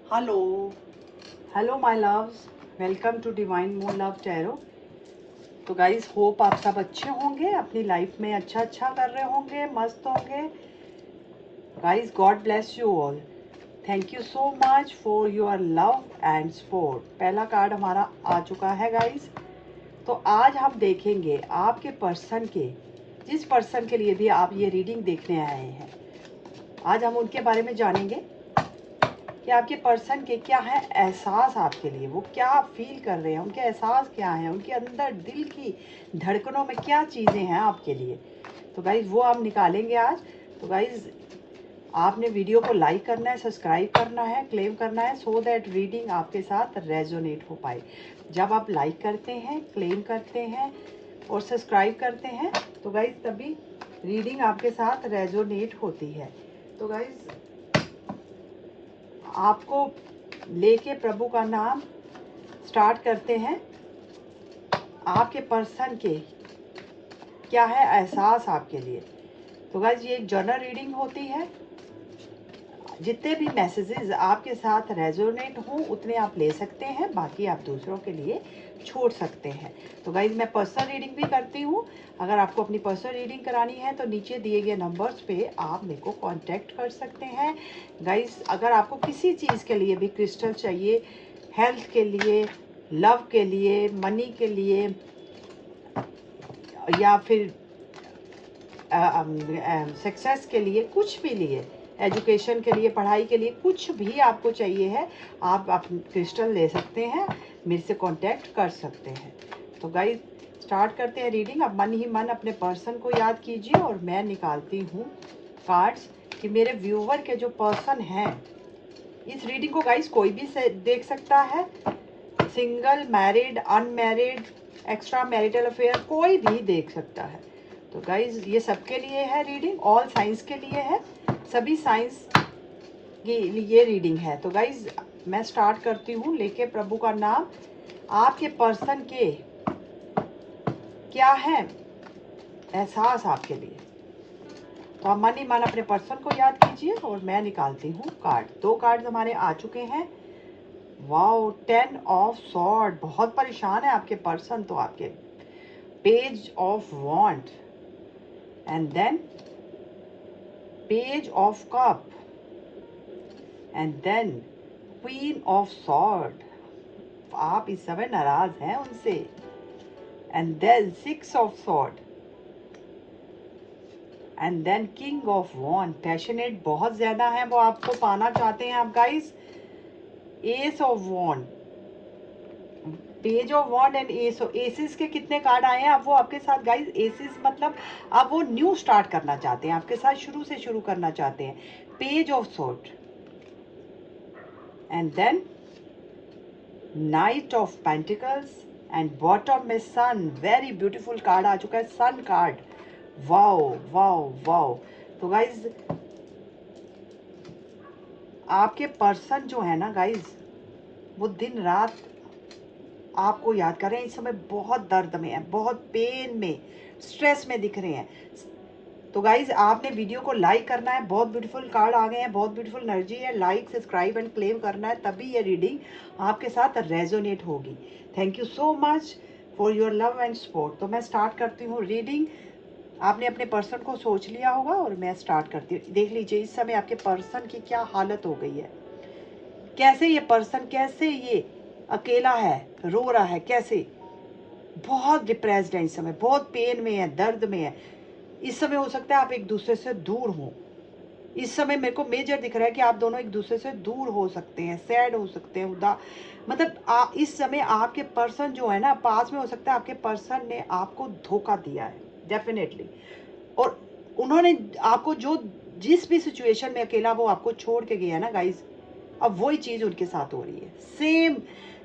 Hello hello my loves, welcome to divine moon love tarot. तो guys, hope आप सब अच्छे होंगे, अपनी लाइफ में अच्छा कर रहे होंगे, मस्त होंगे। Guys, God bless you all. Thank you so much for your love and support. पहला कार्ड हमारा आ चुका है गाइस। तो आज हम देखेंगे आपके पर्सन के, जिस पर्सन के लिए भी आप ये रीडिंग देखने आए हैं, आज हम उनके बारे में जानेंगे कि आपके पर्सन के क्या है एहसास आपके लिए, वो क्या फील कर रहे हैं, उनके एहसास क्या हैं, उनके अंदर दिल की धड़कनों में क्या चीज़ें हैं आपके लिए। तो गाइज़ वो हम निकालेंगे आज। तो गाइज़ आपने वीडियो को लाइक करना है, सब्सक्राइब करना है, क्लेम करना है, सो दैट रीडिंग आपके साथ रेजोनेट हो पाए। जब आप लाइक करते हैं, क्लेम करते हैं और सब्सक्राइब करते हैं तो गाइज़ तभी रीडिंग आपके साथ रेजोनेट होती है। तो गाइज़ आपको लेके प्रभु का नाम स्टार्ट करते हैं। आपके पर्सन के क्या है एहसास आपके लिए। तो गाइस ये एक जनरल रीडिंग होती है। जितने भी मैसेजेस आपके साथ रेजोनेट हों उतने आप ले सकते हैं, बाकी आप दूसरों के लिए छोड़ सकते हैं। तो गाइज मैं पर्सनल रीडिंग भी करती हूँ। अगर आपको अपनी पर्सनल रीडिंग करानी है तो नीचे दिए गए नंबर्स पे आप मेरे को कांटेक्ट कर सकते हैं। गाइज अगर आपको किसी चीज़ के लिए भी क्रिस्टल चाहिए, हेल्थ के लिए, लव के लिए, मनी के लिए, या फिर सक्सेस के लिए, कुछ भी लिए, एजुकेशन के लिए, पढ़ाई के लिए, कुछ भी आपको चाहिए है, आप क्रिस्टल ले सकते हैं, मेरे से कांटेक्ट कर सकते हैं। तो गाइस स्टार्ट करते हैं रीडिंग। अब मन ही मन अपने पर्सन को याद कीजिए और मैं निकालती हूँ कार्ड्स कि मेरे व्यूवर के जो पर्सन हैं, इस रीडिंग को गाइस कोई भी देख सकता है, single, married, unmarried, extra marital affair, कोई भी देख सकता है। तो गाइज ये सबके लिए है रीडिंग, ऑल साइंस के लिए है, सभी साइंस के लिए रीडिंग है। तो गाइज मैं स्टार्ट करती हूँ लेके प्रभु का नाम। आपके पर्सन के क्या है एहसास आपके लिए, तो आप मन ही मन अपने पर्सन को याद कीजिए और मैं निकालती हूँ कार्ड। दो कार्ड हमारे आ चुके हैं। वाओ, 10 ऑफ सॉर्ड, बहुत परेशान है आपके पर्सन। तो आपके page of wand and then page of cup and then queen of sword, आप इस समय नाराज हैं उनसे। And then 6 of sword and then king of wand, passionate बहुत ज्यादा है, वो आपको पाना चाहते हैं आप guys. Ace of wand, page of wand and ace of, aces के कितने कार्ड आए हैं अब वो आपके साथ गाइस। एसिस मतलब अब वो न्यू स्टार्ट करना चाहते हैं आपके साथ, शुरू से शुरू करना चाहते हैं। Page of sword and then knight of pentacles and bottom में सन, वेरी ब्यूटीफुल कार्ड आ चुका है, sun card. Wow wow wow. तो गाइज आपके पर्सन जो है ना गाइज, वो दिन रात आपको याद कर रहे हैं, इस समय बहुत दर्द में है, बहुत पेन में, स्ट्रेस में दिख रहे हैं। तो गाइज आपने वीडियो को लाइक करना है, बहुत ब्यूटीफुल कार्ड आ गए हैं, बहुत ब्यूटीफुल एनर्जी है, लाइक, सब्सक्राइब एंड क्लेम करना है, तभी ये रीडिंग आपके साथ रेजोनेट होगी। Thank you so much for your love and support. तो मैं स्टार्ट करती हूँ रीडिंग। आपने अपने पर्सन को सोच लिया होगा और मैं स्टार्ट करती हूँ। देख लीजिए इस समय आपके पर्सन की क्या हालत हो गई है, कैसे ये पर्सन, कैसे ये अकेला है, रो रहा है, कैसे बहुत डिप्रेस्ड है इस समय, बहुत पेन में है, दर्द में है। इस समय हो सकता है आप एक दूसरे से दूर हो। इस समय मेरे को मेजर दिख रहा है कि आप दोनों एक दूसरे से दूर हो सकते हैं, सैड हो सकते हैं, मतलब इस समय आपके पर्सन जो है ना, पास में हो सकता है आपके पर्सन ने आपको धोखा दिया है डेफिनेटली, और उन्होंने आपको जो जिस भी सिचुएशन में अकेला वो आपको छोड़ के गया ना गाइस, अब वही चीज उनके साथ हो रही है सेम।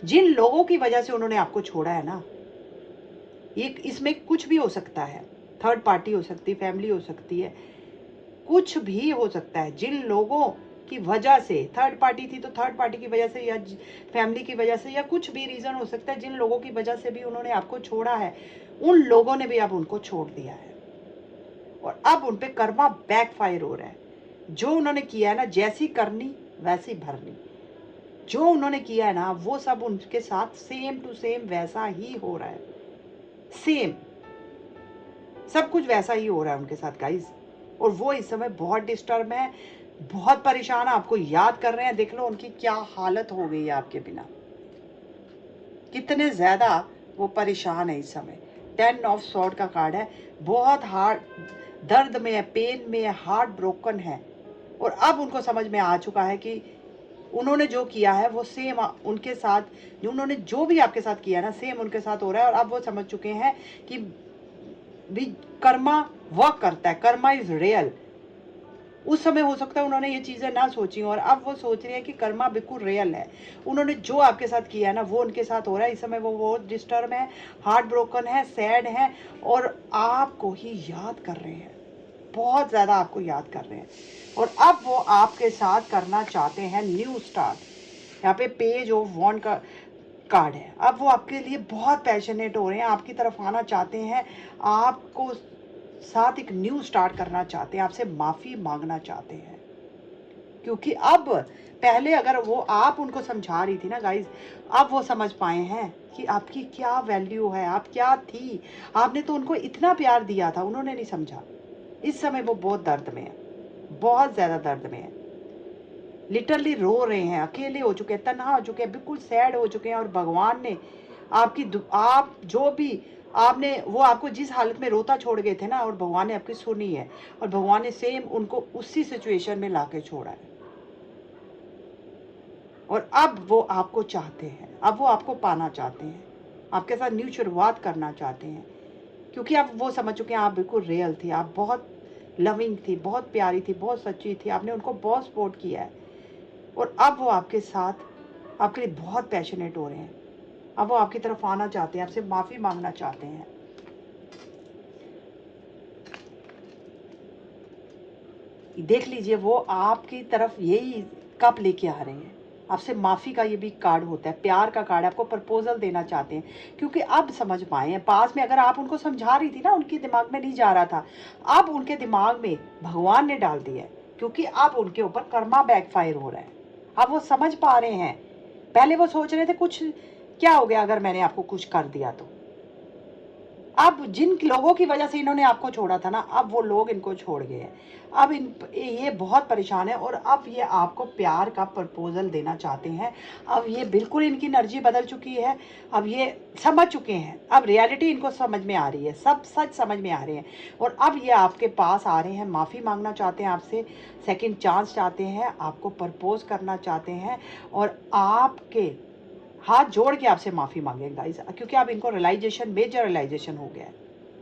जिन लोगों की वजह से उन्होंने आपको छोड़ा है ना, ये इसमें कुछ भी हो सकता है, थर्ड पार्टी हो सकती है, फैमिली हो सकती है, कुछ भी हो सकता है। जिन लोगों की वजह से, थर्ड पार्टी थी तो थर्ड पार्टी की वजह से, या फैमिली की वजह से, या कुछ भी रीजन हो सकता है, जिन लोगों की वजह से भी उन्होंने आपको छोड़ा है, उन लोगों ने भी अब उनको छोड़ दिया है और अब उन पे कर्मा बैकफायर हो रहा है। जो उन्होंने किया है ना, जैसी करनी वैसी भरनी। जो उन्होंने किया है ना, वो सब उनके साथ सेम टू सेम वैसा ही हो रहा है। सेम सब कुछ वैसा ही हो रहा है उनके साथ गाइज। और वो इस समय बहुत डिस्टर्ब है, बहुत परेशान है, आपको याद कर रहे हैं। देख लो उनकी क्या हालत हो गई है आपके बिना, कितने ज्यादा वो परेशान है इस समय। 10 ऑफ सॉर्ड का कार्ड है, बहुत हार्ड दर्द में है, पेन में है, हार्ट ब्रोकन है। और अब उनको समझ में आ चुका है कि उन्होंने जो किया है वो सेम उनके साथ, जो उन्होंने जो भी आपके साथ किया है ना, सेम उनके साथ हो रहा है। और अब वो समझ चुके हैं कि भी कर्मा वर्क करता है, कर्मा इज रियल। उस समय हो सकता है उन्होंने ये चीज़ें ना सोची और अब वो सोच रहे हैं कि कर्मा बिल्कुल रियल है। उन्होंने जो आपके साथ किया है ना, वो उनके साथ हो रहा है इस समय। वो बहुत डिस्टर्ब है, हार्ट ब्रोकन है, सैड है और आपको ही याद कर रहे हैं, बहुत ज़्यादा आपको याद कर रहे हैं। और अब वो आपके साथ करना चाहते हैं न्यू स्टार्ट। यहाँ पे पेज ऑफ वॉन्ड का कार्ड है। अब वो आपके लिए बहुत पैशनेट हो रहे हैं, आपकी तरफ आना चाहते हैं, आपको साथ एक न्यू स्टार्ट करना चाहते हैं, आपसे माफ़ी मांगना चाहते हैं। क्योंकि अब पहले अगर वो आप उनको समझा रही थी ना गाइज, अब वो समझ पाए हैं कि आपकी क्या वैल्यू है, आप क्या थी। आपने तो उनको इतना प्यार दिया था, उन्होंने नहीं समझा। इस समय वो बहुत दर्द में है, बहुत ज़्यादा दर्द में है, लिटरली रो रहे हैं, अकेले हो चुके हैं, तन्हा हो चुके हैं, बिल्कुल सैड हो चुके हैं। और भगवान ने आप जो भी आपने वो आपको जिस हालत में रोता छोड़ गए थे ना, और भगवान ने आपकी सुनी है और भगवान ने सेम उनको उसी सिचुएशन में लाके छोड़ा है। और अब वो आपको चाहते हैं, अब वो आपको पाना चाहते हैं, आपके साथ न्यू शुरुआत करना चाहते हैं। क्योंकि अब वो समझ चुके हैं आप बिल्कुल रियल थी, आप बहुत लविंग थी, बहुत प्यारी थी, बहुत सच्ची थी, आपने उनको बहुत सपोर्ट किया है। और अब वो आपके साथ आपके लिए बहुत पैशनेट हो रहे हैं। अब वो आपकी तरफ आना चाहते हैं, आपसे माफ़ी मांगना चाहते हैं। देख लीजिए वो आपकी तरफ यही कप लेके आ रहे हैं, आपसे माफ़ी का ये भी कार्ड होता है, प्यार का कार्ड, आपको प्रपोजल देना चाहते हैं। क्योंकि अब समझ पाए हैं, पास में अगर आप उनको समझा रही थी ना, उनके दिमाग में नहीं जा रहा था, अब उनके दिमाग में भगवान ने डाल दिया है। क्योंकि अब उनके ऊपर कर्मा बैकफायर हो रहा है, अब वो समझ पा रहे हैं। पहले वो सोच रहे थे कुछ क्या हो गया अगर मैंने आपको कुछ कर दिया तो। अब जिन लोगों की वजह से इन्होंने आपको छोड़ा था ना, अब वो लोग इनको छोड़ गए हैं। अब ये बहुत परेशान है और अब ये आपको प्यार का प्रपोजल देना चाहते हैं। अब ये बिल्कुल इनकी एनर्जी बदल चुकी है, अब ये समझ चुके हैं, अब रियलिटी इनको समझ में आ रही है, सब सच समझ में आ रहे हैं। और अब ये आपके पास आ रहे हैं, माफ़ी मांगना चाहते हैं आपसे, सेकंड चांस चाहते हैं, आपको प्रपोज करना चाहते हैं और आपके हाथ जोड़ के आपसे माफ़ी मांगेंगे गाइस। क्योंकि अब इनको रियलाइजेशन, मेजर रियलाइजेशन हो गया है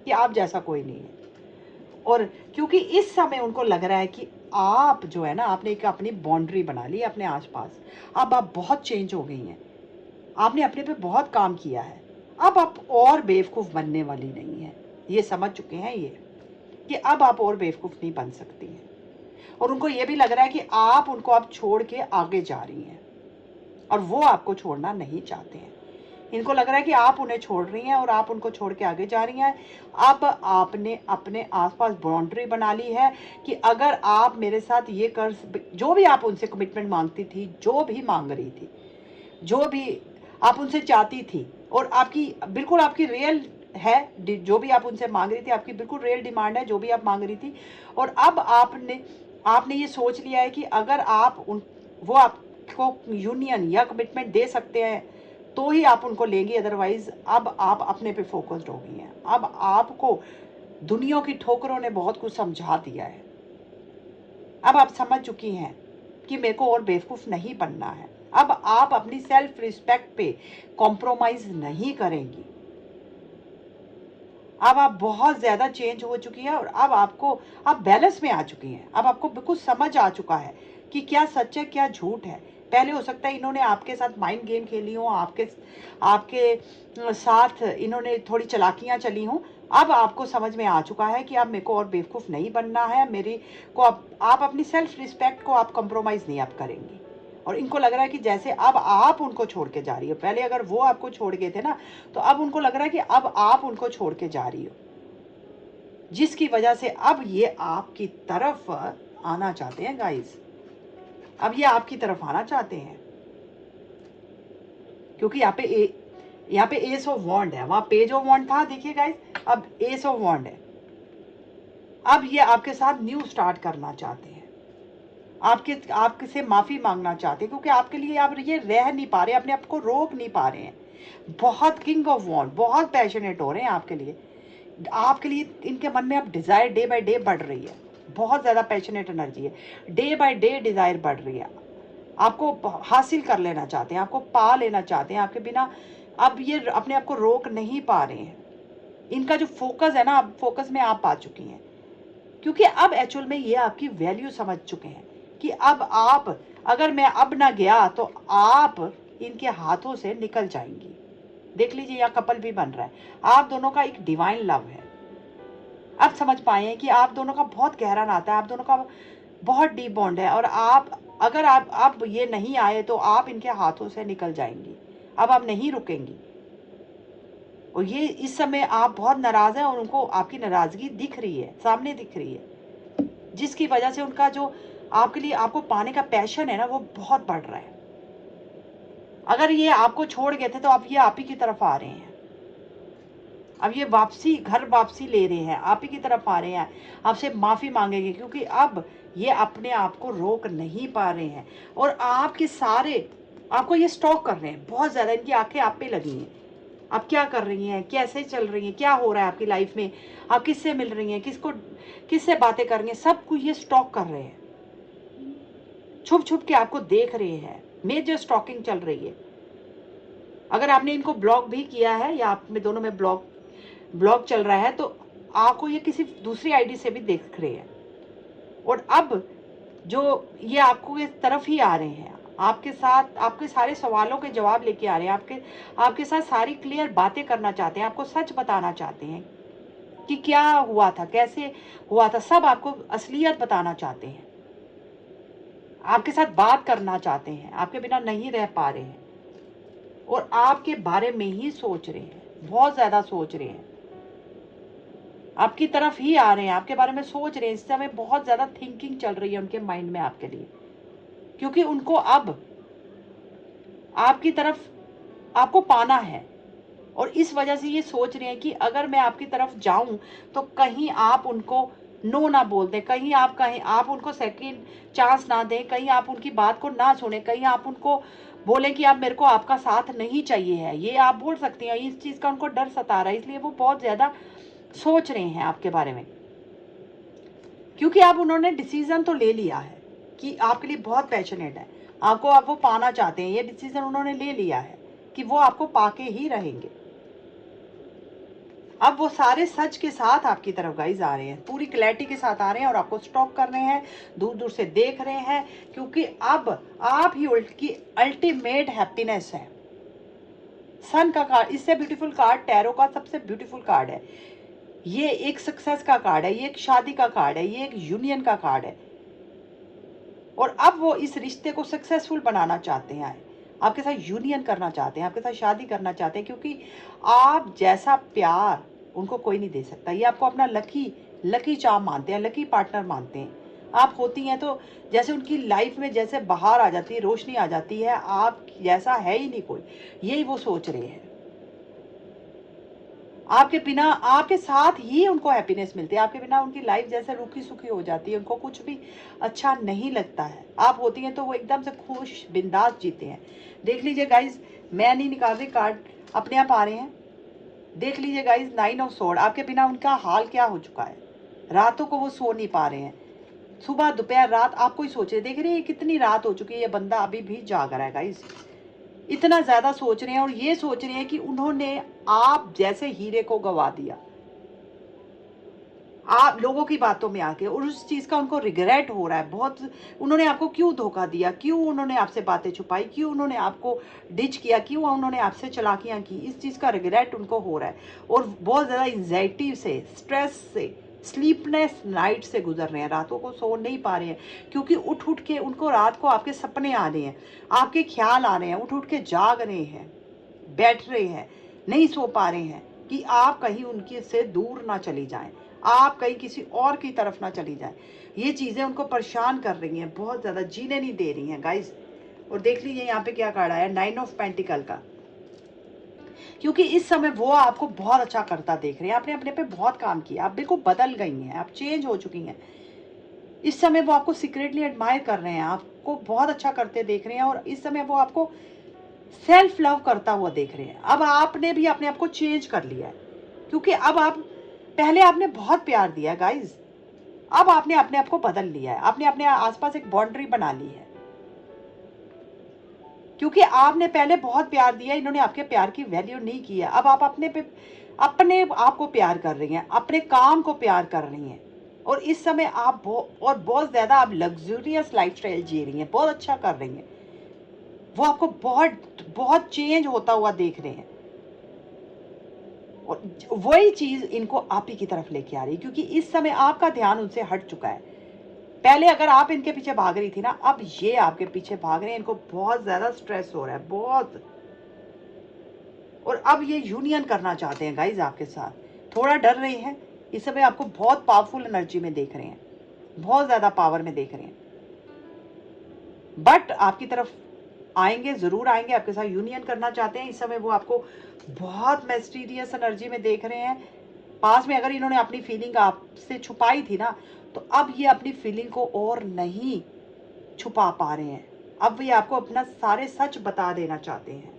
कि आप जैसा कोई नहीं है। और क्योंकि इस समय उनको लग रहा है कि आप जो है ना, आपने एक अपनी बाउंड्री बना ली अपने आसपास, अब आप बहुत चेंज हो गई हैं, आपने अपने पे बहुत काम किया है, अब आप और बेवकूफ़ बनने वाली नहीं है। ये समझ चुके हैं ये कि अब आप और बेवकूफ़ नहीं बन सकती हैं। और उनको ये भी लग रहा है कि आप उनको अब छोड़ के आगे जा रही हैं और वो आपको छोड़ना नहीं चाहते हैं। इनको लग रहा है कि आप उन्हें छोड़ रही हैं और आप उनको छोड़ के आगे जा रही हैं। अब आपने अपने आसपास बाउंड्री बना ली है कि अगर आप मेरे साथ ये कर, जो भी आप उनसे कमिटमेंट मांगती थी, जो भी मांग रही थी, जो भी आप उनसे चाहती थी, और आपकी बिल्कुल आपकी रियल है, जो भी आप उनसे मांग रही थी आपकी बिल्कुल रियल डिमांड है, जो भी आप मांग रही थी। और अब आपने ये सोच लिया है कि अगर आप उन वो आपको यूनियन या कमिटमेंट दे सकते हैं तो ही आप उनको लेंगी, अदरवाइज अब आप अपने पे फोकस्ड हो गई हैं। अब आपको दुनिया की ठोकरों ने बहुत कुछ समझा दिया है। अब आप समझ चुकी हैं कि मेरे को और बेवकूफ़ नहीं बनना है। अब आप अपनी सेल्फ रिस्पेक्ट पे कॉम्प्रोमाइज़ नहीं करेंगी। अब आप बहुत ज़्यादा चेंज हो चुकी हैं और अब आप बैलेंस में आ चुकी हैं। अब आपको बिल्कुल समझ आ चुका है कि क्या सच है क्या झूठ है। पहले हो सकता है इन्होंने आपके साथ माइंड गेम खेली हो, आपके आपके साथ इन्होंने थोड़ी चालाकियाँ चली हों। अब आपको समझ में आ चुका है कि अब मेरे को और बेवकूफ़ नहीं बनना है, मेरी को आप अपनी सेल्फ रिस्पेक्ट को आप कंप्रोमाइज़ नहीं आप करेंगी। और इनको लग रहा है कि जैसे अब आप उनको छोड़ के जा रही हो, पहले अगर वो आपको छोड़ गए थे ना, तो अब उनको लग रहा है कि अब आप उनको छोड़ के जा रही हो, जिसकी वजह से अब ये आपकी तरफ आना चाहते हैं गाइस। अब ये आपकी तरफ आना चाहते हैं। क्योंकि यहाँ पे एस ऑफ वॉन्ड है, वहाँ पेज ऑफ वॉन्ड था, देखिए गाइस, अब एस ऑफ वॉन्ड है। अब ये आपके साथ न्यू स्टार्ट करना चाहते हैं, आपके से माफ़ी मांगना चाहते हैं, क्योंकि आपके लिए आप ये रह नहीं पा रहे, अपने आप को रोक नहीं पा रहे हैं। बहुत किंग ऑफ वॉन्ड, बहुत पैशनेट हो रहे हैं आपके लिए इनके मन में अब डिज़ायर डे बाय डे बढ़ रही है, बहुत ज़्यादा पैशनेट एनर्जी है, डे बाय डे डिज़ायर बढ़ रही है, आपको हासिल कर लेना चाहते हैं, आपको पा लेना चाहते हैं, आपके बिना अब ये अपने आप को रोक नहीं पा रहे हैं। इनका जो फोकस है ना, अब फोकस में आप आ चुकी हैं, क्योंकि अब एक्चुअल में ये आपकी वैल्यू समझ चुके हैं कि अब आप, अगर मैं अब ना गया तो आप इनके हाथों से निकल जाएंगी। देख लीजिए, यहाँ कपल भी बन रहा है, आप दोनों का एक डिवाइन लव है। अब समझ पाए हैं कि आप दोनों का बहुत गहरा नाता है, आप दोनों का बहुत डीप बॉन्ड है, और अगर आप ये नहीं आए तो आप इनके हाथों से निकल जाएंगी, अब आप नहीं रुकेंगी। और ये इस समय आप बहुत नाराज हैं और उनको आपकी नाराजगी दिख रही है, सामने दिख रही है, जिसकी वजह से उनका जो आपके लिए आपको पाने का पैशन है ना, वो बहुत बढ़ रहा है। अगर ये आपको छोड़ गए थे तो अब ये आप ही की तरफ आ रहे हैं, अब ये घर वापसी ले रहे हैं, आप ही की तरफ आ रहे हैं, आपसे माफ़ी मांगेंगे, क्योंकि अब ये अपने आप को रोक नहीं पा रहे हैं, और आपके सारे आपको ये स्टॉक कर रहे हैं बहुत ज़्यादा, इनकी आंखें आप पे लगी हैं। आप क्या कर रही हैं, कैसे चल रही हैं, क्या हो रहा है आपकी लाइफ में, आप किससे मिल रही हैं, किससे बातें कर रही हैं, सब कुछ ये स्टॉक कर रहे हैं, छुप छुप के आपको देख रहे हैं, मेजर स्टॉकिंग चल रही है। अगर आपने इनको ब्लॉक भी किया है या आप में दोनों में ब्लॉक चल रहा है, तो आपको ये किसी दूसरी आईडी से भी देख रहे हैं, और अब जो ये आपको इस तरफ ही आ रहे हैं, आपके साथ आपके सारे सवालों के जवाब लेके आ रहे हैं, आपके साथ सारी क्लियर बातें करना चाहते हैं, आपको सच बताना चाहते हैं कि क्या हुआ था, कैसे हुआ था, सब आपको असलियत बताना चाहते हैं, आपके साथ बात करना चाहते हैं, आपके बिना नहीं रह पा रहे हैं, और आपके बारे में ही सोच रहे हैं, बहुत ज़्यादा सोच रहे हैं, आपकी तरफ ही आ रहे हैं, आपके बारे में सोच रहे हैं। इस समय बहुत ज़्यादा थिंकिंग चल रही है उनके माइंड में आपके लिए, क्योंकि उनको अब आपकी तरफ आपको पाना है, और इस वजह से ये सोच रहे हैं कि अगर मैं आपकी तरफ जाऊं तो कहीं आप उनको नो ना बोल दें, कहीं आप उनको सेकंड चांस ना दें, कहीं आप उनकी बात को ना सुने, कहीं आप उनको बोलें कि अब मेरे को आपका साथ नहीं चाहिए है, ये आप बोल सकती हैं। इस चीज़ का उनको डर सता रहा है, इसलिए वो बहुत ज़्यादा सोच रहे हैं आपके बारे में, क्योंकि अब उन्होंने डिसीजन तो ले लिया है कि आपके लिए बहुत पैशनेट है, आपको आप वो पाना चाहते हैं, ये डिसीजन उन्होंने ले लिया है कि वो आपको पाके ही रहेंगे। अब वो सारे सच के साथ आपकी तरफ गाइज आ रहे हैं, पूरी क्लैरिटी के साथ आ रहे हैं, और आपको स्टॉक कर रहे हैं, दूर दूर से देख रहे हैं, क्योंकि अब आप ही की अल्टीमेट हैप्पीनेस है। सन का कार्ड, इससे ब्यूटीफुल कार्ड टैरो का सबसे ब्यूटीफुल कार्ड है। ये एक सक्सेस का कार्ड है, ये एक शादी का कार्ड है, ये एक यूनियन का कार्ड है, और अब वो इस रिश्ते को सक्सेसफुल बनाना चाहते हैं, आपके साथ यूनियन करना चाहते हैं, आपके साथ शादी करना चाहते हैं, क्योंकि आप जैसा प्यार उनको कोई नहीं दे सकता। ये आपको अपना लकी चार्म मानते हैं, लकी पार्टनर मानते हैं। आप होती हैं तो जैसे उनकी लाइफ में जैसे बाहर आ जाती है, रोशनी आ जाती है, आप जैसा है ही नहीं कोई, यही वो सोच रहे हैं। आपके बिना, आपके साथ ही उनको हैप्पीनेस मिलती है, आपके बिना उनकी लाइफ जैसे रूखी सूखी हो जाती है, उनको कुछ भी अच्छा नहीं लगता है। आप होती हैं तो वो एकदम से खुश बिंदास जीते हैं। देख लीजिए गाइज, मैं नहीं निकाल रही कार्ड, अपने आप आ रहे हैं। देख लीजिए गाइज, 9 ऑफ सोर्ड, आपके बिना उनका हाल क्या हो चुका है, रातों को वो सो नहीं पा रहे हैं, सुबह दोपहर रात आपको ही सोच रहे। देख रहे हैं कितनी रात हो चुकी है, ये बंदा अभी भी जाग रहा है गाइज, इतना ज़्यादा सोच रहे हैं, और ये सोच रहे हैं कि उन्होंने आप जैसे हीरे को गवा दिया, आप लोगों की बातों में आके, और उस चीज़ का उनको रिग्रेट हो रहा है बहुत। उन्होंने आपको क्यों धोखा दिया, क्यों उन्होंने आपसे बातें छुपाई, क्यों उन्होंने आपको डिच किया, क्यों उन्होंने आपसे चालाकियाँ की, इस चीज़ का रिग्रेट उनको हो रहा है, और बहुत ज़्यादा एंजाइटी से, स्ट्रेस से, स्लीपलेस नाइट से गुजर रहे हैं, रातों को सो नहीं पा रहे हैं, क्योंकि उठ उठ के उनको रात को आपके सपने आ रहे हैं, आपके ख्याल आ रहे हैं, उठ उठ के जाग रहे हैं, बैठ रहे हैं, नहीं सो पा रहे हैं कि आप कहीं उनके से दूर ना चली जाएं, आप कहीं किसी और की तरफ ना चली जाएं। ये चीज़ें उनको परेशान कर रही हैं, बहुत ज़्यादा जीने नहीं दे रही हैं गाइस। और देख लीजिए यहाँ पे क्या कार्ड आया, 9 ऑफ पेंटिकल का। क्योंकि इस समय वो आपको बहुत अच्छा करता देख रहे हैं। आपने अपने पे बहुत काम किया, आप बिल्कुल बदल गई हैं, आप चेंज हो चुकी हैं। इस समय वो आपको सीक्रेटली एडमायर कर रहे हैं, आपको बहुत अच्छा करते देख रहे हैं, और इस समय वो आपको सेल्फ लव करता हुआ देख रहे हैं। अब आपने भी अपने आप को चेंज कर लिया है, क्योंकि अब आप, पहले आपने बहुत प्यार दिया गाइज, अब आपने अपने आप को बदल लिया है, आपने अपने आसपास एक बाउंड्री बना ली है, क्योंकि आपने पहले बहुत प्यार दिया, इन्होंने आपके प्यार की वैल्यू नहीं की है। अब आप अपने आप को प्यार कर रही हैं, अपने काम को प्यार कर रही हैं, और इस समय आप बहुत ज्यादा आप लग्जूरियस लाइफस्टाइल जी रही हैं, बहुत अच्छा कर रही हैं। वो आपको बहुत बहुत चेंज होता हुआ देख रहे हैं, और वही चीज इनको आप ही की तरफ लेके आ रही है, क्योंकि इस समय आपका ध्यान उनसे हट चुका है। पहले अगर आप इनके पीछे भाग रही थी ना, अब ये आपके पीछे भाग रहे हैं, इनको बहुत ज्यादा स्ट्रेस हो रहा है, बहुत। और अब ये यूनियन करना चाहते हैं गाइज आपके साथ, थोड़ा डर रहे हैं। इस समय आपको बहुत पावरफुल एनर्जी में देख रहे हैं, बहुत ज्यादा पावर में देख रहे हैं, बट आपकी तरफ आएंगे, जरूर आएंगे, आपके साथ यूनियन करना चाहते हैं। इस समय वो आपको बहुत मिस्टीरियस एनर्जी में देख रहे हैं। पास में अगर इन्होंने अपनी फीलिंग आपसे छुपाई थी ना, तो अब ये अपनी फीलिंग को और नहीं छुपा पा रहे हैं, अब ये आपको अपना सारे सच बता देना चाहते हैं।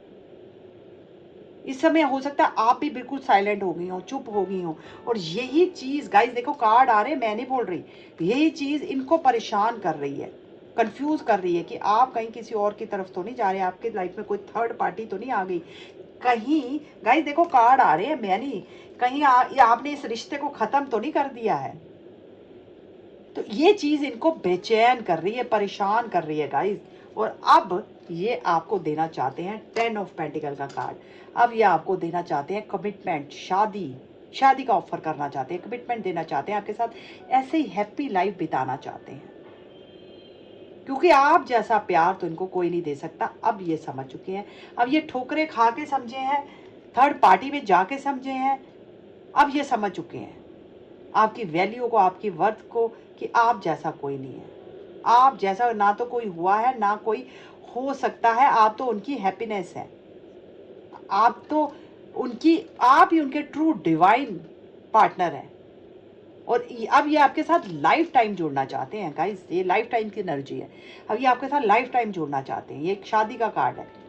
इस समय हो सकता है आप भी बिल्कुल साइलेंट हो गई हो, चुप हो गई हो, और यही चीज गाइस, देखो कार्ड आ रहे हैं, मैं नहीं बोल रही, यही चीज इनको परेशान कर रही है, कंफ्यूज कर रही है कि आप कहीं किसी और की तरफ तो नहीं जा रहे, आपके लाइफ में कोई थर्ड पार्टी तो नहीं आ गई कहीं। गाइस देखो कार्ड आ रहे हैं, मैं नहीं, कहीं आपने इस रिश्ते को खत्म तो नहीं कर दिया है। तो ये चीज इनको बेचैन कर रही है, परेशान कर रही है गाइस। और अब ये आपको देना चाहते हैं 10 ऑफ पेंटिकल का कार्ड। अब ये आपको देना चाहते हैं कमिटमेंट, शादी, शादी का ऑफर करना चाहते हैं, कमिटमेंट देना चाहते हैं आपके साथ, ऐसे ही हैप्पी लाइफ बिताना चाहते हैं, क्योंकि आप जैसा प्यार तो इनको कोई नहीं दे सकता, अब ये समझ चुके हैं। अब ये ठोकरे खा के समझे हैं, थर्ड पार्टी में जाके समझे हैं, अब ये समझ चुके हैं आपकी वैल्यू को, आपकी वर्थ को, कि आप जैसा कोई नहीं है, आप जैसा ना तो कोई हुआ है, ना कोई हो सकता है। आप तो उनकी हैप्पीनेस है, आप तो उनकी, आप ही उनके ट्रू डिवाइन पार्टनर हैं। और अब ये आपके साथ लाइफ टाइम जुड़ना चाहते हैं गाइस, ये लाइफ टाइम की एनर्जी है। अब ये आपके साथ लाइफ टाइम जुड़ना चाहते हैं, ये एक शादी का कार्ड है।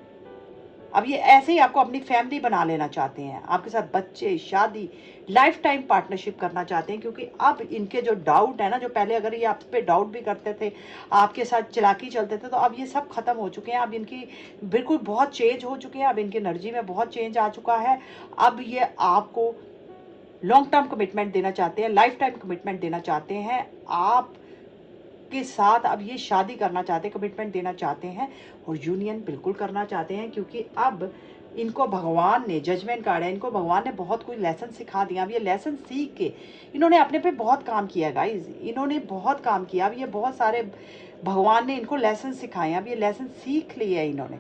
अब ये ऐसे ही आपको अपनी फैमिली बना लेना चाहते हैं, आपके साथ बच्चे, शादी, लाइफ टाइम पार्टनरशिप करना चाहते हैं, क्योंकि अब इनके जो डाउट है ना, जो पहले अगर ये आप पे डाउट भी करते थे, आपके साथ चलाकी चलते थे, तो अब ये सब खत्म हो चुके हैं। अब इनकी बिल्कुल बहुत चेंज हो चुके हैं, अब इनकी एनर्जी में बहुत चेंज आ चुका है। अब ये आपको लॉन्ग टर्म कमिटमेंट देना चाहते हैं, लाइफ टाइम कमिटमेंट देना चाहते हैं आप के साथ। अब ये शादी करना चाहते हैं, कमिटमेंट देना चाहते हैं, और यूनियन बिल्कुल करना चाहते हैं, क्योंकि अब इनको भगवान ने, जजमेंट कार्ड है, इनको भगवान ने बहुत कोई लेसन सिखा दिया। अब ये लेसन सीख के इन्होंने अपने पे बहुत काम किया गाइज, इन्होंने बहुत काम किया। अब ये बहुत सारे भगवान ने इनको लेसन सिखाए, अब ये लेसन सीख लिए है इन्होंने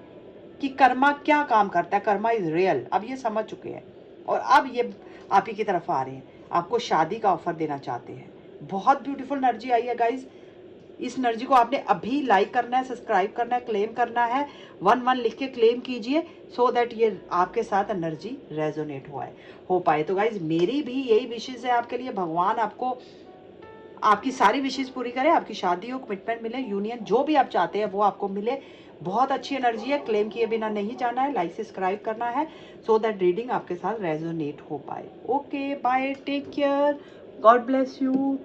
कि कर्मा क्या काम करता है, कर्मा इज रियल, अब ये समझ चुके हैं। और अब ये आप ही की तरफ आ रहे हैं, आपको शादी का ऑफर देना चाहते हैं। बहुत ब्यूटीफुल एनर्जी आई है गाइज। इस एनर्जी को आपने अभी लाइक करना है, सब्सक्राइब करना है, क्लेम करना है, 1-1 लिख के क्लेम कीजिए, सो दैट ये आपके साथ एनर्जी रेजोनेट हो पाए। तो गाइज मेरी भी यही विशेष है आपके लिए, भगवान आपको आपकी सारी विशेष पूरी करे, आपकी शादी हो, कमिटमेंट मिले, यूनियन, जो भी आप चाहते हैं वो आपको मिले। बहुत अच्छी एनर्जी है, क्लेम किए बिना नहीं जाना है, लाइक सब्सक्राइब करना है, सो दैट रीडिंग आपके साथ रेजोनेट हो पाए। Okay bye, take care, God bless you.